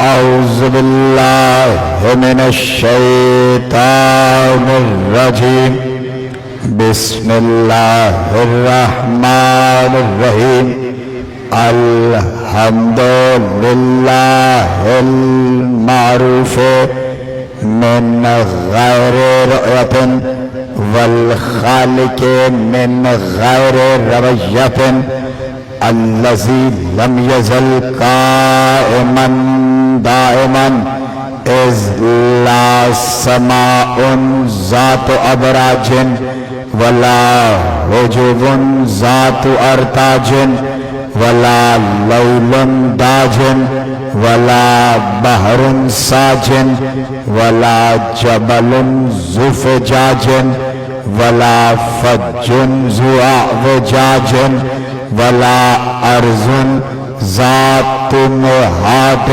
أعوذ بالله من الشيطان الرجيم بسم الله الرحمن الرحيم الحمد لله المعروف من غير رؤية والخالق من غير رؤية الذي لم يزل قائما دائما إذ لا سماء ذات أبراج ولا وجوب ذات أرتاج ولا ليل داج ولا بحر ساج ولا جبل ذو فجاج ولا فج ذو اعوجاج ولا أرض ذات مهاد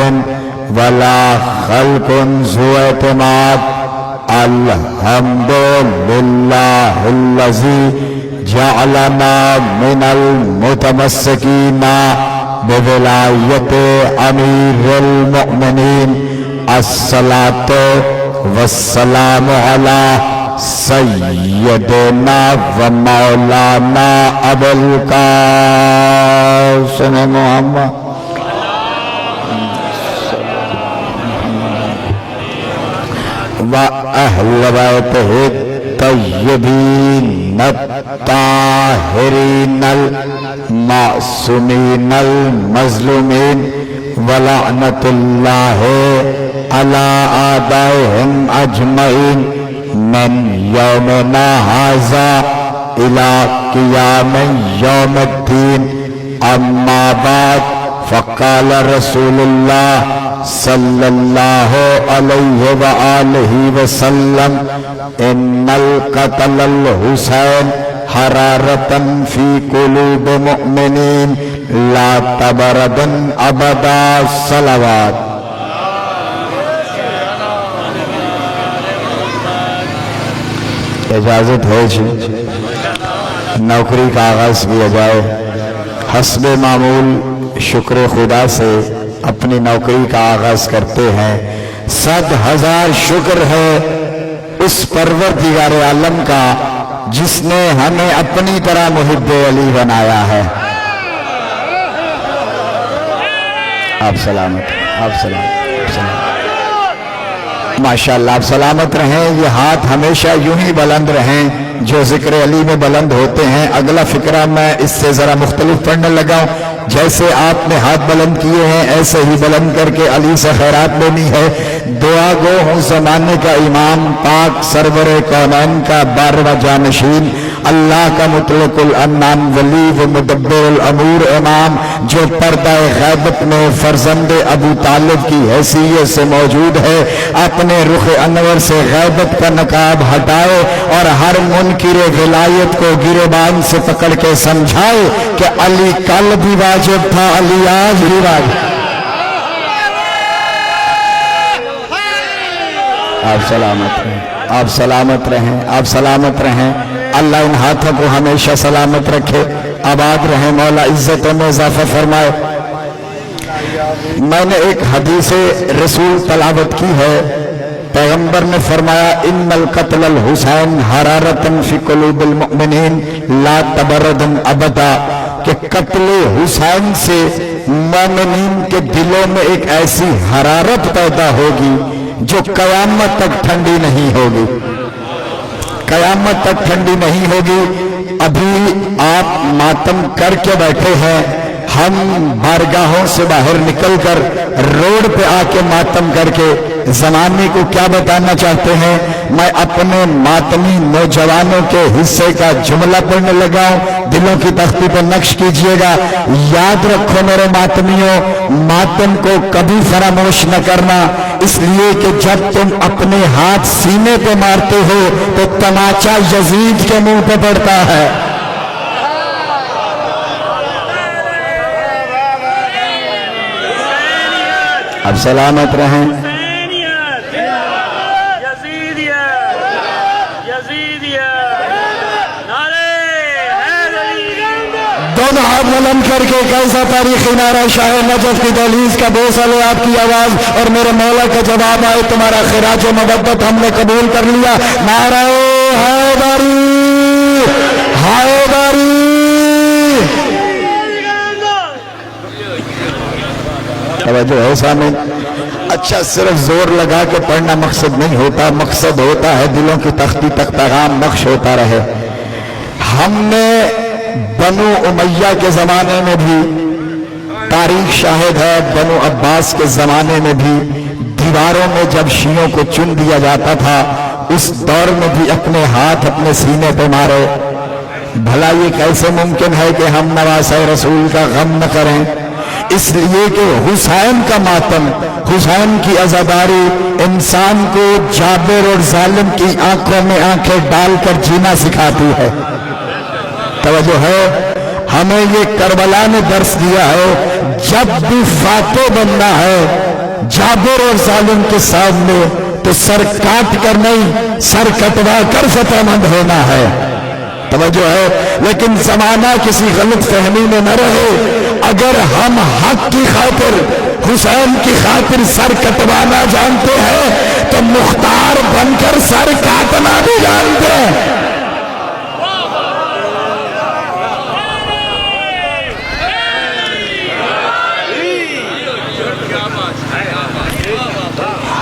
ولا خلق ذو اعتماد الحمد لله الذي جعلنا من المتمسكين بولاية أمير المؤمنين الصلاة والسلام على سيدنا ومولانا أبو القاسم محمد وأهل بيته الطيبين الطاهرين المعصومين المظلومين ولعنة الله على أعدائهم أجمعين من يومنا هذا إلى قيام يوم الدين أما بعد فقال رسول الله صلى الله عليه وآله وسلم إن القتل الحسين حرارة في قلوب مؤمنين لا تبرد أبدا صلوات اجازت ہے جی نوکری کا آغاز کیا جائے حسب معمول شکر خدا سے اپنی نوکری کا آغاز کرتے ہیں 100,000 شکر ہے اس پروردگار عالم کا جس نے ہمیں اپنی طرح محب علی بنایا ہے آپ سلامت ماشاءاللہ آپ سلامت رہیں یہ ہاتھ ہمیشہ یوں ہی بلند رہیں جو ذکر علی میں بلند ہوتے ہیں اگلا فقرہ میں اس سے ذرا مختلف پڑھنے لگا ہوں جیسے آپ نے ہاتھ بلند کیے ہیں ایسے ہی بلند کر کے علی سے خیرات لینی ہے دعا گو ہوں زمانے کا امام پاک سرور کونین کا 12واں جانشین اللہ کا مطلق العنان ولی و مدبر الامور امام جو پردہ غیبت میں فرزند ابو طالب کی حیثیت سے موجود ہے اپنے رخ انور سے غیبت کا نقاب ہٹائے اور ہر منکر ولایت کو گریبان سے پکڑ کے سمجھائے کہ علی کل بھی واجب تھا علی آج بھی واجب آپ سلامت رہیں اللہ ان ہاتھوں کو ہمیشہ سلامت رکھے آباد رہیں مولا عزت میں اضافہ فرمائے میں نے ایک حدیث رسول تلاوت کی ہے پیغمبر نے فرمایا ان القتل الحسین حرارتا فی قلوب المؤمنین لا تبردن ابدا کہ قتل حسین سے مومنین کے دلوں میں ایک ایسی حرارت پیدا ہوگی جو قیامت تک ٹھنڈی نہیں ہوگی ابھی آپ ماتم کر کے بیٹھے ہیں ہم بارگاہوں سے باہر نکل کر روڈ پہ آ کے ماتم کر کے زمانے کو کیا بتانا چاہتے ہیں میں اپنے ماتمی نوجوانوں کے حصے کا جملہ پڑھنے لگا ہوں دلوں کی تختی پر نقش کیجئے گا یاد رکھو میرے ماتمیوں ماتم کو کبھی فراموش نہ کرنا اس لیے کہ جب تم اپنے ہاتھ سینے پہ مارتے ہو تو تماچا یزید کے منہ پہ پڑتا ہے اب سلامت رہیں مسلمان ہاتھ بلند کر کے کیسا تاریخی نعرہ شاہ نجف کی دہلیز کا بوسہ لے آپ کی آواز اور میرے مولا کا جواب آئے تمہارا خراج محبت ہم نے قبول کر لیا. نعرہ حیدری حیدری. توجہ ہے سامنے. اچھا صرف زور لگا کے پڑھنا مقصد نہیں ہوتا, مقصد ہوتا ہے دلوں کی تختی تک پیغام نقش ہوتا رہے. ہم نے بنو امیہ کے زمانے میں بھی تاریخ شاہد ہے, بنو عباس کے زمانے میں بھی دیواروں میں جب شیعوں کو چن دیا جاتا تھا اس دور میں بھی اپنے ہاتھ اپنے سینے پہ مارے. بھلا یہ کیسے ممکن ہے کہ ہم نواسہ رسول کا غم نہ کریں؟ اس لیے کہ حسین کا ماتم, حسین کی عزاداری انسان کو جابر اور ظالم کی آنکھوں میں آنکھیں ڈال کر جینا سکھاتی ہے. توجہ ہے, ہمیں یہ کربلا نے درس دیا ہے جب بھی فاتح بننا ہے جابر اور ظالم کے سامنے تو سر کاٹ کر نہیں, سر کٹوا کر فتح مند ہونا ہے. توجہ ہے, لیکن زمانہ کسی غلط فہمی میں نہ رہے. اگر ہم حق کی خاطر حسین کی خاطر سر کٹوانا جانتے ہیں تو مختار بن کر سر کاٹنا بھی جانتے ہیں.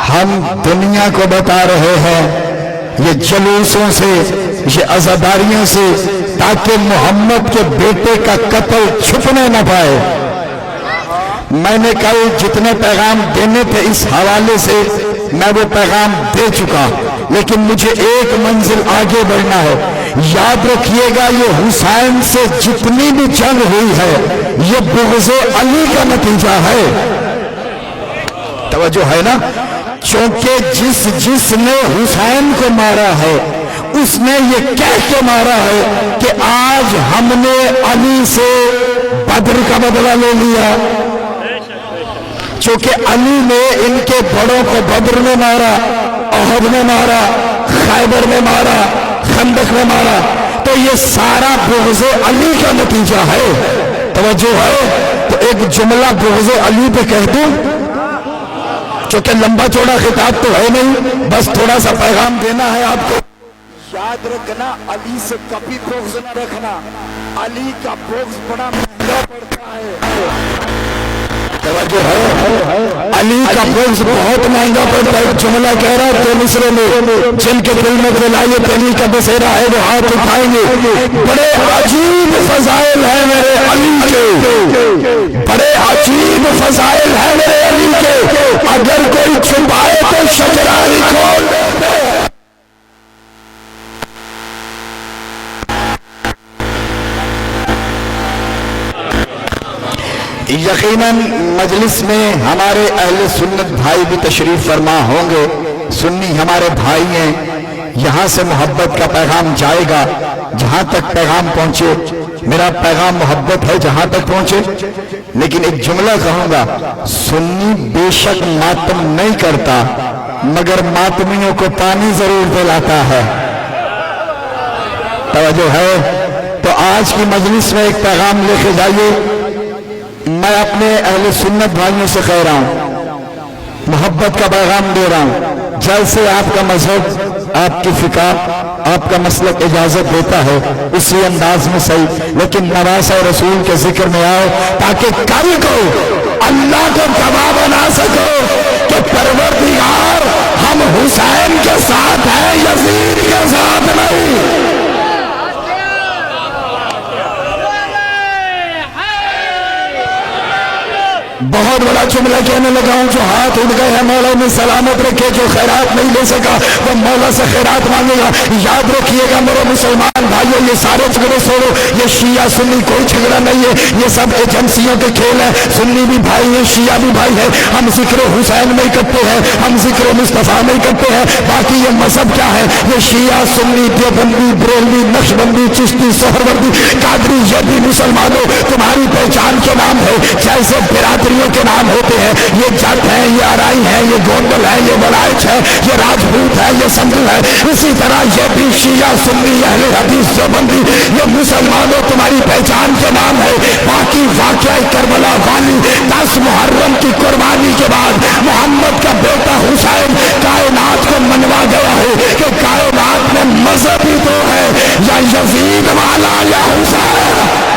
ہم دنیا کو بتا رہے ہیں یہ جلوسوں سے, یہ عزاداریوں سے, تاکہ محمد کے بیٹے کا قتل چھپنے نہ پائے. میں نے کل جتنے پیغام دینے تھے اس حوالے سے میں وہ پیغام دے چکا, لیکن مجھے ایک منزل آگے بڑھنا ہے. یاد رکھیے گا یہ حسین سے جتنی بھی جنگ ہوئی ہے یہ بغض علی کا نتیجہ ہے. توجہ ہے نا, چونکہ جس نے حسین کو مارا ہے اس نے یہ کہہ کے مارا ہے کہ آج ہم نے علی سے بدر کا بدلہ لے لیا. چونکہ علی نے ان کے بڑوں کو بدر میں مارا, احد میں مارا, خیبر میں مارا, خندق میں مارا, تو یہ سارا بغض علی کا نتیجہ ہے. توجہ ہے, تو ایک جملہ بغض علی پہ کہہ دوں, چونکہ لمبا چوڑا خطاب تو ہے نہیں, بس تھوڑا سا پیغام دینا ہے آپ کو. یاد رکھنا علی سے کبھی بغض نہ رکھنا, علی کا بغض بڑا مہنگا پڑتا ہے. توجہ ہے, علی کا بغض بہت مہنگا پڑتا ہے. جملہ کہہ رہا ہے 2 مصرے میں, جن کے دل میں ولایت علی کا بسیرا ہے وہ ہاتھ اٹھائیں گے. بڑے عجیب فضائل ہیں میرے علی کے, بڑے عجیب فضائل ہیں میرے علی کے. اگر کوئی چھپائے تو شجرہ کھول دے. یقیناً مجلس میں ہمارے اہل سنت بھائی بھی تشریف فرما ہوں گے. سنی ہمارے بھائی ہیں, یہاں سے محبت کا پیغام جائے گا جہاں تک پیغام پہنچے. میرا پیغام محبت ہے جہاں تک پہنچے. لیکن ایک جملہ کہوں گا, سنی بے شک ماتم نہیں کرتا مگر ماتمیوں کو پانی ضرور پلاتا ہے. توجہ ہے, تو آج کی مجلس میں ایک پیغام لے کے جائیے. میں اپنے اہل سنت بھائیوں سے کہہ رہا ہوں, محبت کا پیغام دے رہا ہوں. جیسے آپ کا مذہب, آپ کی فقہ, آپ کا مسلک اجازت دیتا ہے اسی انداز میں صحیح, لیکن نواسہ رسول کے ذکر میں آؤ تاکہ کل کو اللہ کو گواہ بنا سکو کہ پروردگار ہم حسین کے ساتھ ہیں, یزید کے ساتھ نہیں. بہت بڑا جملہ کہنے لگا ہوں, جو ہاتھ اٹھ گئے ہیں مولا نے سلامت رکھے, جو خیرات نہیں لے سکا وہ مولا سے خیرات مانگے گا. یاد رکھیے گا میرے مسلمان بھائیوں, یہ سارے جھگڑے چھوڑو, یہ شیعہ سنی کوئی جھگڑا نہیں ہے, یہ سب ایجنسیوں کے کھیل ہیں. سنی بھی بھائی ہیں, شیعہ بھی بھائی ہے. ہم ذکر حسین نہیں کرتے ہیں, ہم ذکر مصطفیٰ نہیں کرتے ہیں. باقی یہ مذہب کیا ہے, یہ شیعہ سنی دیوبندی بریلوی نقشبندی چشتی سہروردی قادری, یہ بھی مسلمانوں تمہاری پہچان کے نام ہے. جیسے برادری चौधरियों के नाम होते हैं, ये जट है, ये अराई है, ये गोंडल है, ये बलाइच है, ये राजपूत है, ये संधु है। इसी तरह ये भी शिया, सुन्नी, अहले हदीस, देवबंदी, ये मुसलमानों तुम्हारी पहचान के नाम है। बाकी वाक़या करबला वाली 10 मुहर्रम की कुर्बानी के बाद मोहम्मद का बेटा हुसैन कायनात को मनवा गया है कि कायनात में मजहब ही तो है, या यजीद वाला या हुसैन।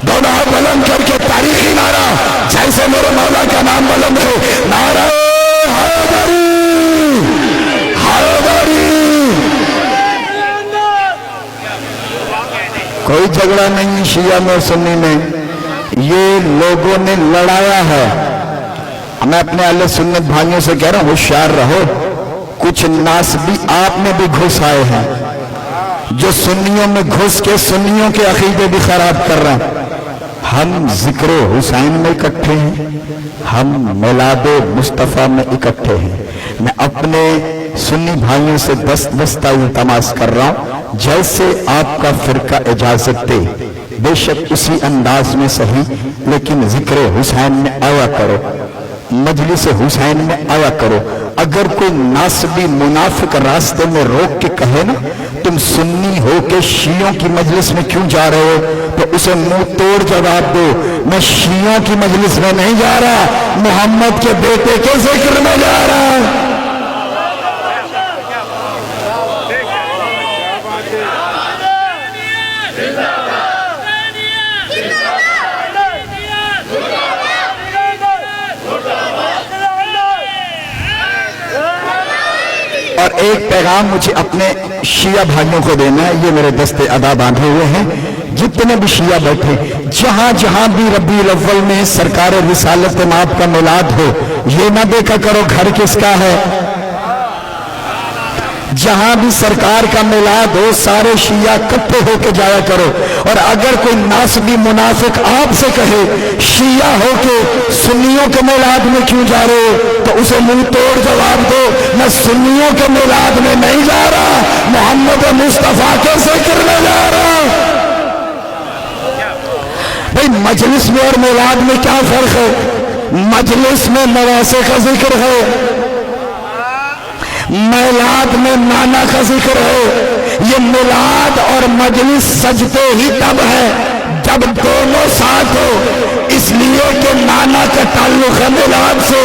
दोनों बुलंद करके तारीखी नारा, जैसे मेरे मौला का नाम बुलंद है, नारा हैदरी, हैदरी। कोई झगड़ा नहीं शिया में और सुन्नी में, ये लोगों ने लड़ाया है। मैं अपने अहले सुन्नत भाइयों से कह रहा हूं, होशियार रहो। कुछ नास भी आप में भी घुस आए हैं जो सुन्नियों में घुस के सुन्नियों के अकीदे भी खराब कर रहे हैं। हम जिक्र हुसैन में इकट्ठे हैं, हम मिलादे मुस्तफ़ा में इकट्ठे हैं। मैं अपने सुन्नी भाइयों से दस्ता इल्तमास कर रहा हूं, जैसे आपका फिरका इजाजत दे, बेशक उसी अंदाज में सही, लेकिन जिक्र हुसैन में आया करो, मजलिस हुसैन में आया करो। अगर कोई नासबी मुनाफिक रास्ते में रोक के कहे ना तुम सुन्नी हो के शियों की मजलिस में क्यों जा रहे हो, तो उसे मुंह तोड़ जवाब दो, मैं शियों की मजलिस में नहीं जा रहा, मोहम्मद के बेटे के जिक्र में जा रहा हूं। और एक पैगाम मुझे अपने शिया भाइयों को देना है, ये मेरे दस्ते अदा बांधे हुए हैं, जितने भी शिया बैठे, जहां जहां भी रबीउल अव्वल में सरकार रिसालत माब का मिलाद हो, ये ना देखा करो घर किसका है। जहां भी सरकार का मिलाद हो, सारे शिया इकट्ठे होके जाया करो। और अगर कोई नासबी मुनाफिक आपसे कहे शिया होके सुन्नियों के मिलाद में क्यों जा रहे हो, तो उसे मुंह तोड़ जवाब दो, मैं सुन्नियों के मिलाद में नहीं जा रहा, मोहम्मद मुस्तफा के जिक्र में जा रहा। भाई मजलिस में और मिलाद में क्या फर्क है? मजलिस में नवासे का जिक्र है, मिलाद में नाना का जिक्र है। ये मिलाद और मजलिस सजते ही तब है जब दोनों साथ हो, इसलिए कि नाना का ताल्लुक है मिलाद से,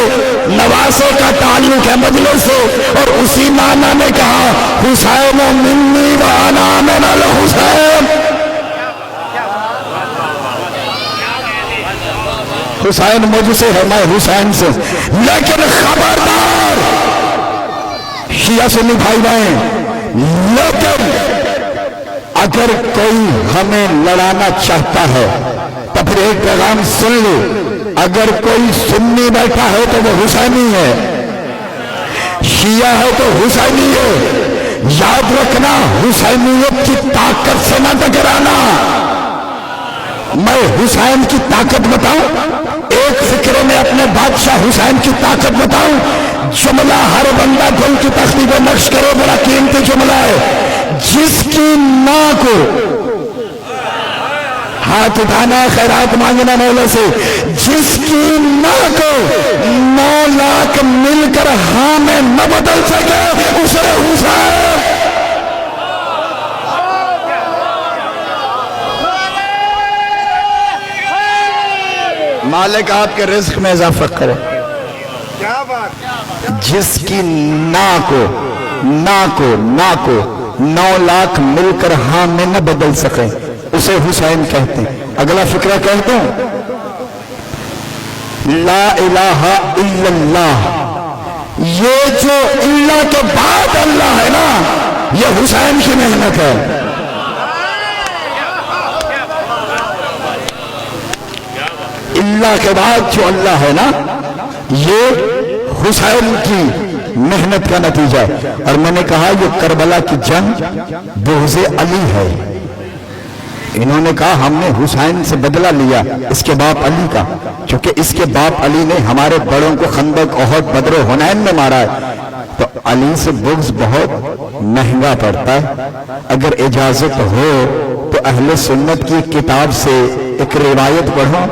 नवासे का ताल्लुक है मजलिस से। और उसी नाना ने कहा हुसैन मिन्नी व अना मिनल हुसैन, हुसैन मुझसे है, मैं हुसैन से। लेकिन खबरदार शिया सुन्नी भाई बहन, लेकिन अगर कोई हमें लड़ाना चाहता है तो फिर एक पैगाम सुन लो, अगर कोई सुन्नी बैठा है तो वो हुसैनी है, शिया है तो हुसैनी है। याद रखना, हुसैनियत की ताकत से ना टकराना। मैं हुसैन की ताकत बताऊं, एक फिक्र में अपने बादशाह हुसैन की ताकत बताऊं। जुमला हर बंदा दिल की तख्ती पे नक्श करे, बड़ा कीमती जुमला है। जिसकी मां को हाथ उठाना, खैरात मांगना मौला से, जिसकी मां को 9 लाख मिलकर हाँ में न बदल सके, उसे हुसैन। मालिक आपके रिज्क में इजाफा करे। क्या बात। जिसकी ना को 9 लाख मिलकर हाँ में न बदल सके, उसे हुसैन कहते हैं। अगला फिक्रा कहते हैं, ला इलाहा इल्लल्लाह, ये जो इल्ला के बाद अल्लाह है ना, ये हुसैन की मेहनत है। इल्ला के बाद जो अल्लाह है ना, ये हुसैन की मेहनत का नतीजा है। और मैंने कहा ये करबला की जंग बुग़्ज़े अली है। इन्होंने कहा हमने हुसैन से बदला लिया इसके बाप अली का, क्योंकि इसके बाप अली ने हमारे बड़ों को खंदक, ओहद, बद्र, हुनैन में मारा है। तो अली से बुग़्ज़ बहुत महंगा पड़ता है। अगर इजाजत हो तो अहले सुन्नत की किताब से एक रिवायत पढ़ो।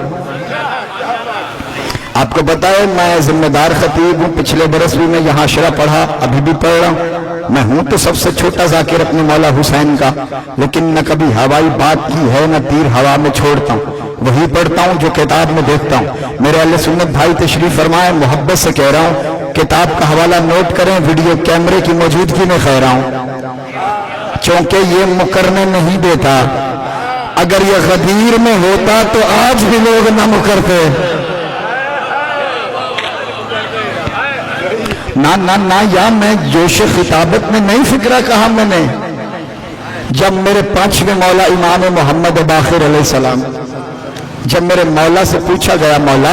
आपको पता है मैं जिम्मेदार खतीब हूँ, पिछले बरस भी मैं यहाँ अशरा पढ़ा, अभी भी पढ़ रहा हूँ। मैं हूँ तो सबसे छोटा जाकिर अपने मौला हुसैन का, लेकिन न कभी हवाई बात की है न तीर हवा में छोड़ता हूँ, वही पढ़ता हूँ जो किताब में देखता हूँ। मेरे अहले सुन्नत भाई तशरीफ फरमाए, मोहब्बत से कह रहा हूँ, किताब का हवाला नोट करें, वीडियो कैमरे की मौजूदगी में कह रहा हूँ, चूंकि ये मुकरने नहीं देता। अगर ये गदीर में होता तो आज भी लोग न मुकरते। ना ना ना, या मैं जोश खिताबत में नहीं फिक्रा कहा मैंने। जब मेरे पांचवें मौला इमाम मोहम्मद बाखिर अलैहिस्सलाम, जब मेरे मौला से पूछा गया, मौला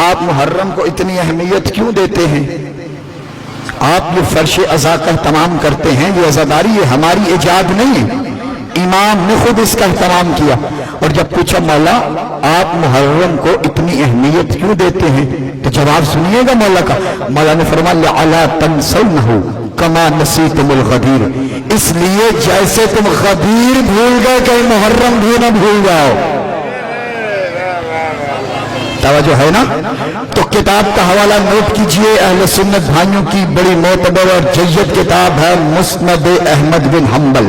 आप मुहर्रम को इतनी अहमियत क्यों देते हैं, आप ये फर्श अज़ा का तमाम करते हैं, ये अज़ादारी ये हमारी इजाद नहीं है, इमाम ने खुद इसका इहतमाम किया। और जब पूछा मौला आप मुहर्रम को इतनी अहमियत क्यों देते हैं, तो जवाब सुनिएगा मौला का। मौला ने फरमाया अला तंसौनहु कमा नसीतुमुल गदीर, इसलिए जैसे तुम गदीर भूल गए कहीं मुहर्रम भी न भूल जाओ। तवज्जो है ना? तो किताब का हवाला नोट कीजिए। अहले सुन्नत भाइयों की बड़ी मोतबर और जय्यद किताब है मुस्नद अहमद बिन हम्बल।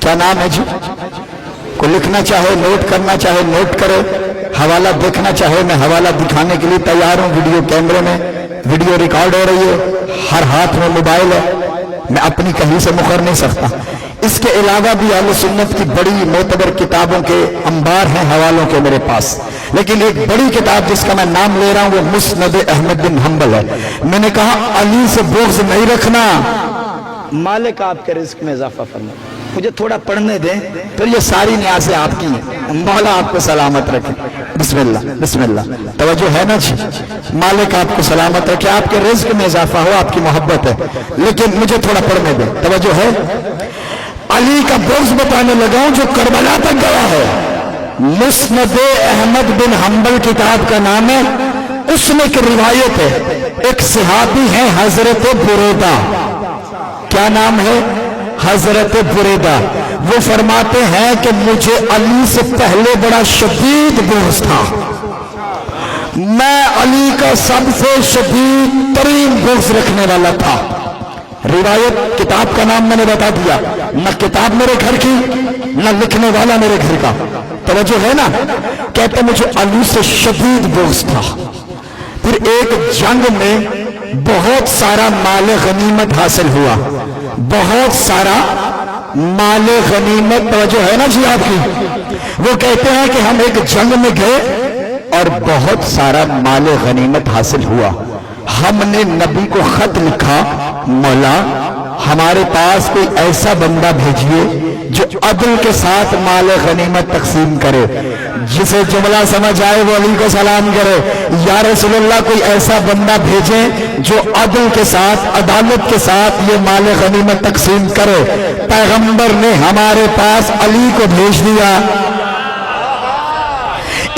क्या नाम है जी? को लिखना चाहे, नोट करना चाहे नोट करो, हवाला देखना चाहे मैं हवाला दिखाने के लिए तैयार हूं। वीडियो कैमरे में वीडियो रिकॉर्ड हो रही है, हर हाथ में मोबाइल है, मैं अपनी कहीं से मुकर नहीं सकता। इसके अलावा भी अहले सुन्नत की बड़ी मोतबर किताबों के अंबार हैं हवालों के मेरे पास, लेकिन एक बड़ी किताब जिसका मैं नाम ले रहा हूं वो मुस्नद अहमद बिन हम्बल है। मैंने कहा अली से बोझ नहीं रखना, मालिक आपके रिस्क में इजाफा फरमा, मुझे थोड़ा पढ़ने दें, फिर ये सारी न्याज़ें आपकी हैं, मौला आपको सलामत रखे। बिस्मिल्लाह बिस्मिल्लाह, तवज्जो है ना जी? मालिक आपको सलामत रखे, आपके रिस्क में इजाफा हो, आपकी मोहब्बत है, लेकिन मुझे थोड़ा पढ़ने दें। तवज्जो है? अली का बोझ बताने लगा हूं जो करबला तक गया है। मुस्नद अहमद बिन हम्बल किताब का नाम है। उसमें एक रिवायत है, एक सहाबी है हजरत बुरैदा, क्या नाम है? हजरत बुरैदा। वो फरमाते हैं कि मुझे अली से पहले बड़ा शदीद बोझ था, मैं अली का सबसे शदीद तरीन बोझ रखने वाला था। रिवायत, किताब का नाम मैंने बता दिया, न किताब मेरे घर की न लिखने वाला मेरे घर का। तवज्जो है ना? कहते मुझे अली से शदीद बोझ था। फिर एक जंग में बहुत सारा माल गनीमत हासिल हुआ, बहुत सारा माल गनीमत। तवज्जो है ना जी आपकी? वो कहते हैं कि हम एक जंग में गए और बहुत सारा माल गनीमत हासिल हुआ। हमने नबी को खत लिखा, मौला हमारे पास कोई ऐसा बंदा भेजिए जो अदल के साथ माल गनीमत तकसीम करे, जिसे जुमला समझ आए वो अली को सलाम करे। या रसूलुल्लाह कोई ऐसा बंदा भेजें जो अदल के साथ अदालत के साथ ये माल गनीमत तकसीम करे। पैगंबर ने हमारे पास अली को भेज दिया,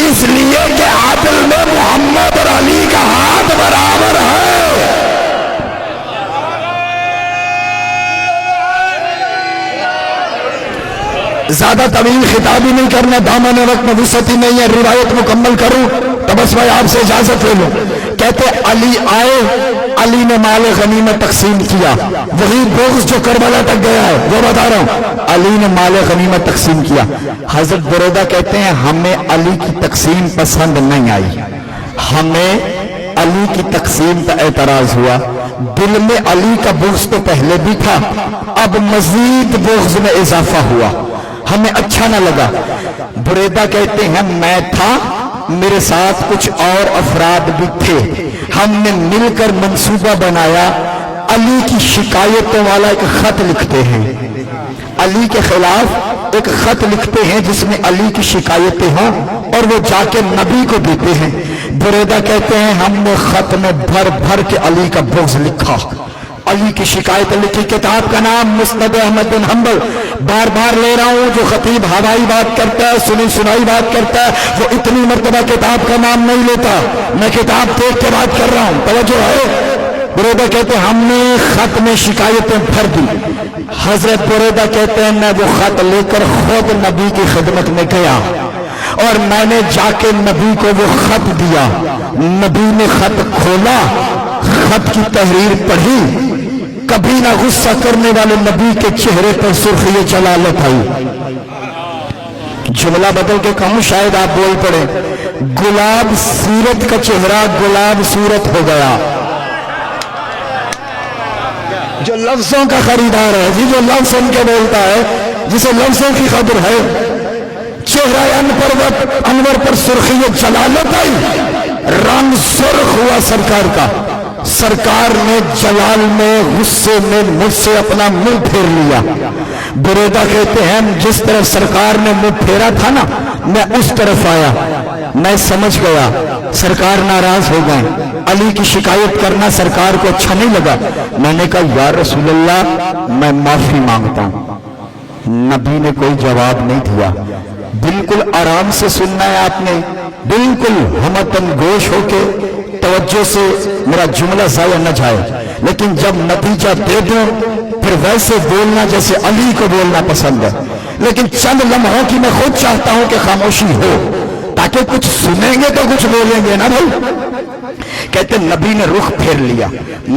इसलिए कि आदिल में मोहम्मद और अली का हाथ बराबर है। ज्यादा तवील खिताबी नहीं करना, दामन वक्त में वुसअत ही नहीं है, रिवायत मुकम्मल करूं तो बस मैं आपसे इजाजत ले लूं। कहते अली आए, अली ने माल गनीमत तकसीम किया, वही बोझ जो करबला तक गया है वो बता रहा हूं, अली ने माल गनीमत तकसीम किया। हजरत बुरैदा कहते हैं हमें अली की तकसीम पसंद नहीं आई, हमें अली की तकसीम पर एतराज हुआ। दिल में अली का बोझ तो पहले भी था, अब मजीद बोझ में इजाफा हुआ, हमें अच्छा ना लगा। बुरैदा कहते हैं मैं था, मेरे साथ कुछ और अफराद भी थे, हमने मिलकर मंसूबा बनाया, अली की शिकायतों वाला एक खत लिखते हैं, अली के खिलाफ एक खत लिखते हैं जिसमें अली की शिकायतें हों और वो जाके नबी को देते हैं। बुरैदा कहते हैं हमने खत में भर भर के अली का बोझ लिखा, अली की शिकायत लिखी। किताब का नाम मुस्नद अहमद बिन हम्बल। बार बार ले रहा हूं, जो खतीब हवाई बात करता है, सुनी सुनाई बात करता है, वो इतनी मर्तबा किताब का नाम नहीं लेता। मैं किताब देख के बात कर रहा हूं, तवज्जो है? बुरैदा कहते हैं हमने खत में शिकायतें भर दी। हजरत बुरैदा कहते हैं मैं वो खत लेकर खुद नबी की खिदमत में गया और मैंने जाके नबी को वो खत दिया। नबी ने खत खोला, खत की तहरीर पढ़ी। कभी ना गुस्सा करने वाले नबी के चेहरे पर सुर्खी जलालत आई। जुमला बदल के कहूं शायद आप बोल पड़े, गुलाब सीरत का चेहरा गुलाब सूरत हो गया। जो लफ्जों का खरीदार है जी, जो लफ्ज सुन के बोलता है, जिसे लफ्जों की खबर है, चेहरा अनवर पर सुर्खी जलालत आई, रंग सुर्ख हुआ सरकार का। सरकार ने जलाल में गुस्से में मुझसे अपना मुंह फेर लिया। बुरैदा कहते हैं जिस तरफ सरकार ने मुंह फेरा था ना, मैं उस तरफ आया। मैं समझ गया सरकार नाराज हो गए, अली की शिकायत करना सरकार को अच्छा नहीं लगा। मैंने कहा या रसूल अल्लाह मैं माफी मांगता हूं। नबी ने कोई जवाब नहीं दिया। बिल्कुल आराम से सुनना है आपने, बिल्कुल हमतन गोश होके तवज्जो से, मेरा जुमला जाया न जाए, लेकिन जब नतीजा दे दूं फिर वैसे बोलना जैसे अली को बोलना पसंद है। लेकिन चंद लम्हों की मैं खुद चाहता हूं कि खामोशी हो, ताकि कुछ सुनेंगे तो कुछ बोलेंगे ना भाई। कहते नबी ने रुख फेर लिया,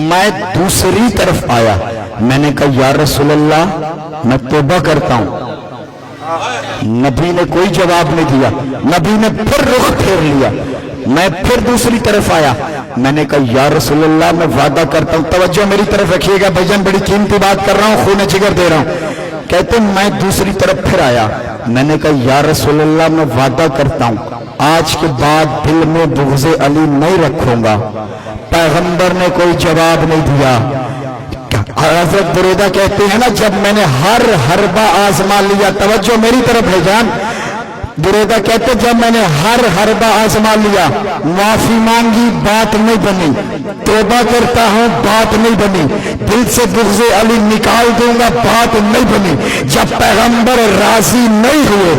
मैं दूसरी तरफ आया। मैंने कहा या रसूल अल्लाह मैं तौबा करता हूं। नबी ने कोई जवाब नहीं दिया। नबी ने फिर रुख फेर लिया। मैं फिर दूसरी तरफ आया। मैंने कहा या रसूल अल्लाह मैं वादा करता हूं, तवज्जो मेरी तरफ रखिएगा भाईजान, बड़ी कीमती बात कर रहा हूं, खून जिगर दे रहा हूं। कहते मैं दूसरी तरफ फिर आया। मैंने कहा या रसूल अल्लाह मैं वादा करता हूं आज के बाद दिल में बुग़्ज़े अली नहीं रखूंगा। पैगंबर ने कोई जवाब नहीं दिया। हज़रत बुरैदा कहते हैं ना जब मैंने हर हरबा आजमा लिया, तवज्जो मेरी तरफ है जान। बुरैदा कहते जब मैंने हर हरबा आजमा लिया, माफी मांगी बात नहीं बनी, तौबा करता हूं बात नहीं बनी, दिल से बुग़्ज़े अली निकाल दूंगा बात नहीं बनी। जब पैगंबर राजी नहीं हुए,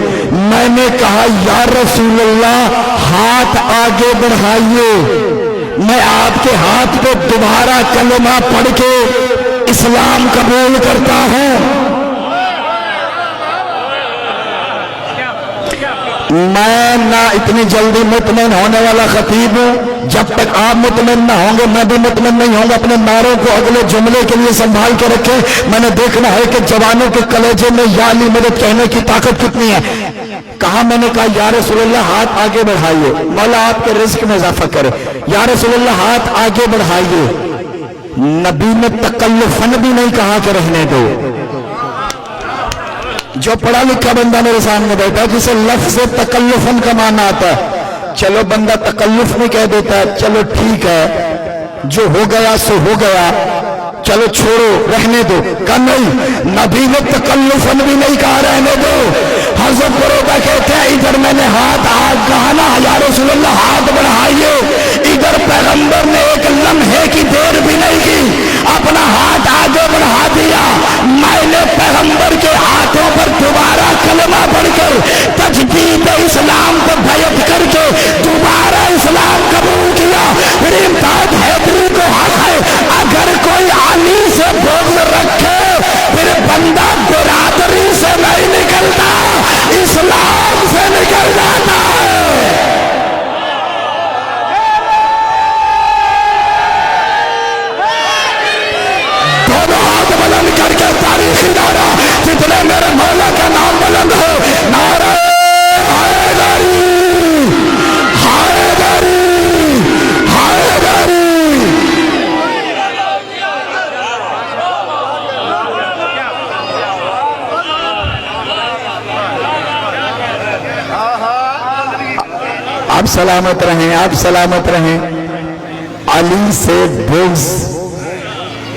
मैंने कहा या रसूल अल्लाह हाथ आगे बढ़ाइए, मैं आपके हाथ पे दोबारा कलमा पढ़ के इस्लाम कबूल करता हूं। मैं ना इतनी जल्दी मुतमिन होने वाला खतीब हूं। जब तक आप मुतमिन ना होंगे मैं भी मुतमिन नहीं होऊंगा। अपने नारों को अगले जुमले के लिए संभाल के रखें। मैंने देखना है कि जवानों के कलेजे में या अली मदद कहने की ताकत कितनी है। कहा मैंने कहा या रसूल अल्लाह हाथ आगे बढ़ाइए, मौला आपके रिज़्क़ में इजाफा करे। या रसूल अल्लाह हाथ आगे बढ़ाइए। नबी ने तकल्लुफन भी नहीं कहा कि रहने दो। जो पढ़ा लिखा बंदा मेरे सामने बैठा जिसे लफ्ज़ तकल्लुफन का माना आता है, चलो बंदा तकल्लुफ में कह देता है चलो ठीक है जो हो गया सो हो गया, चलो छोड़ो रहने दो। कहा नहीं, नबी ने तकल्लुफन भी नहीं कहा रहने दो। हज़रत बुरैदा कहते हैं इधर मैंने हाथ कहा ना या रसूल अल्लाह हाथ बढ़ाइए, इधर पैगंबर ने एक लम्हे की देर भी नहीं की, अपना हाथ आगे बढ़ा दिया। मैंने पैगंबर के हाथों पर दोबारा कलमा पढ़कर तजदीद इस्लाम को बैत करके दोबारा इस्लाम कबूल किया। फिर इम्ताद हैदरी को हक है अगर कोई अली से बुग़्ज़ रखे फिर बंदा बिरादरी से नहीं निकलता, इस्लाम से निकल जाता है। दोनों हाथ बुलंद करके तारीखी नारा जितने मेरे मौला का नाम बुलंद हो, नारा हैदरी हैदरी हैदरी। आप सलामत रहें, आप सलामत रहें। अली से बुग़्ज़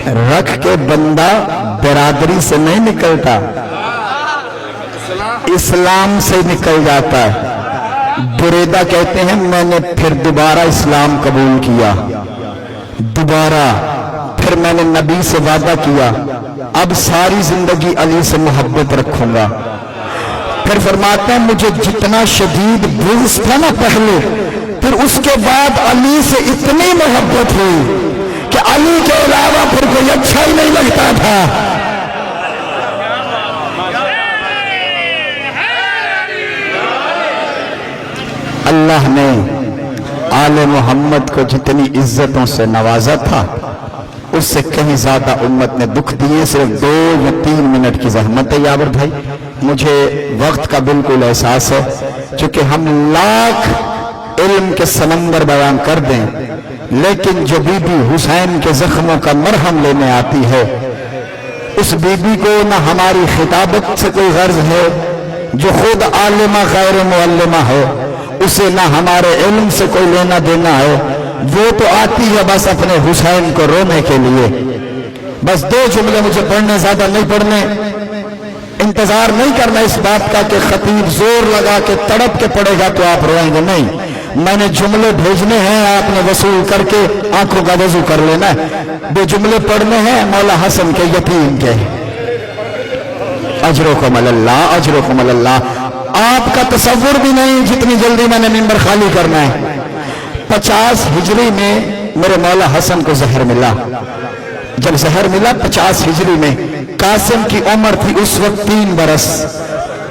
रख के बंदा बिरादरी से नहीं निकलता, इस्लाम से निकल जाता है। बुरैदा कहते हैं मैंने फिर दोबारा इस्लाम कबूल किया, दोबारा फिर मैंने नबी से वादा किया अब सारी जिंदगी अली से मोहब्बत रखूंगा। फिर फरमाते हैं मुझे जितना शदीद बुग़्ज़ था ना पहले, फिर उसके बाद अली से इतनी मोहब्बत हुई کہ علی کے علاوہ پھر کوئی اچھا ہی نہیں لگتا تھا۔ اللہ نے آل محمد کو جتنی عزتوں سے نوازا تھا اس سے کہیں زیادہ امت نے دکھ دیے۔ صرف 2 یا 3 منٹ کی زحمت ہے یاور بھائی، مجھے وقت کا بالکل احساس ہے، چونکہ ہم لاکھ علم کے سمندر بیان کر دیں لیکن جو بی بی حسین کے زخموں کا مرہم لینے آتی ہے اس بی بی کو نہ ہماری خطابت سے کوئی غرض ہے، جو خود عالمہ غیر معلمہ ہے اسے نہ ہمارے علم سے کوئی لینا دینا ہے، وہ تو آتی ہے بس اپنے حسین کو رونے کے لیے۔ بس 2 جملے مجھے پڑھنے، زیادہ نہیں پڑھنے، انتظار نہیں کرنا اس بات کا کہ خطیب زور لگا کے تڑپ کے پڑے گا تو آپ روئیں گے، نہیں، میں نے جملے بھیجنے ہیں، آپ نے وصول کر کے آنکھوں کا وضو کر لینا ہے۔ 2 جملے پڑھنے ہیں مولا حسن کے یتیم کے، اجرکم اللہ اجرکم اللہ۔ آپ کا تصور بھی نہیں جتنی جلدی میں نے منبر خالی کرنا ہے۔ 50 ہجری میں میرے مولا حسن کو زہر ملا، جب زہر ملا 50 ہجری میں قاسم کی عمر تھی اس وقت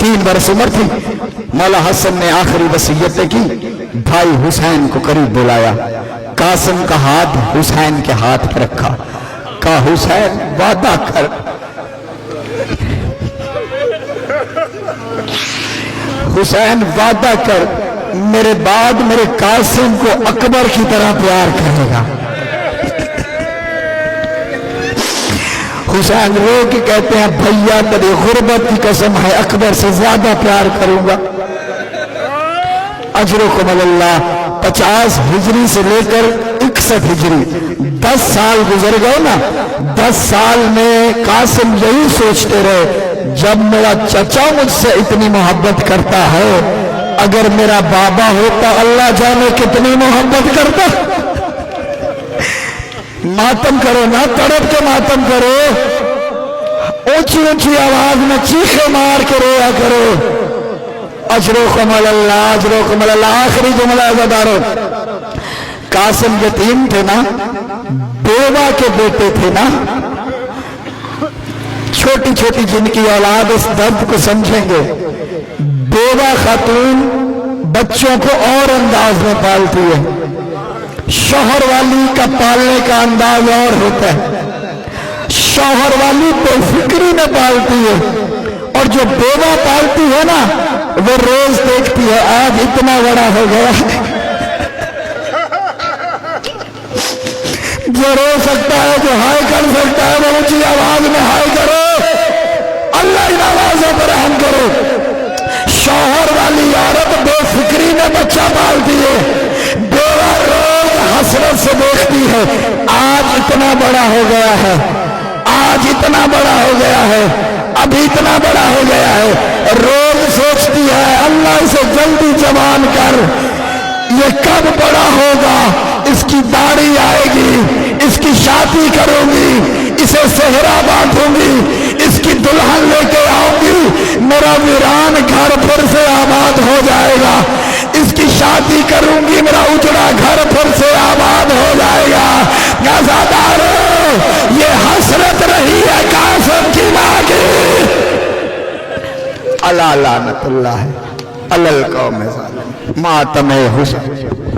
3 برس عمر تھی۔ مولا حسن نے آخری وصیت کی، بھائی حسین کو قریب بلایا، قاسم کا ہاتھ حسین کے ہاتھ پہ رکھا، کہا حسین وعدہ کر، حسین وعدہ کر میرے بعد میرے قاسم کو اکبر کی طرح پیار کرے گا۔ حسین رو کے کہتے ہیں بھیا تیری غربت کی قسم ہے اکبر سے زیادہ پیار کروں گا۔ اجرکم اللہ۔ 50 ہجری سے لے کر 61 ہجری 10 سال گزر گئے نا، 10 سال میں قاسم یہی سوچتے رہے جب میرا چچا مجھ سے اتنی محبت کرتا ہے اگر میرا بابا ہوتا اللہ جانے کتنی محبت کرتا۔ ماتم کرو نا، تڑپ کے ماتم کرو، اونچی اونچی آواز میں چیخے مار کے رویا کرو۔ اجرکم اللہ اجرکم اللہ۔ آخری جملہ عزادارو، قاسم یتیم تھے نا، بیوہ کے بیٹے تھے نا، چھوٹی چھوٹی جن کی اولاد اس درد کو سمجھیں گے۔ بیوہ خاتون بچوں کو اور انداز میں پالتی ہے، شوہر والی کا پالنے کا انداز اور ہوتا ہے، شوہر والی بے فکری میں پالتی ہے، اور جو بیوہ پالتی ہے نا وہ روز دیکھتی ہے آج اتنا بڑا ہو گیا ہے، جو رو سکتا ہے جو ہائے کر سکتا ہے وہ اونچی آواز میں ہائے کرو، اللہ ان آوازوں پر رحم کرو۔ شوہر والی عورت بے فکری میں بچہ پالتی ہے، بیوہ روز حسرت سے دیکھتی ہے آج اتنا بڑا ہو گیا ہے، آج اتنا بڑا ہو گیا ہے، ابھی اتنا بڑا ہو گیا ہے، روز سوچتی ہے اللہ اسے جلدی جوان کر، یہ کب بڑا ہوگا، اس کی داڑھی آئے گی، اس کی شادی کروں گی، اسے صحرا باندھوں گی، اس کی دلہن لے کے آؤں گی، میرا ویران گھر پھر سے آباد ہو جائے گا، اس کی شادی کروں گی، میرا اجڑا گھر پھر سے آباد ہو جائے گا۔ عزادارو، یہ حسرت رہی ہے قاسم کی ماں کی۔ اللہ لعنت اللہ علی القوم الظالمین۔ ماتم حسین۔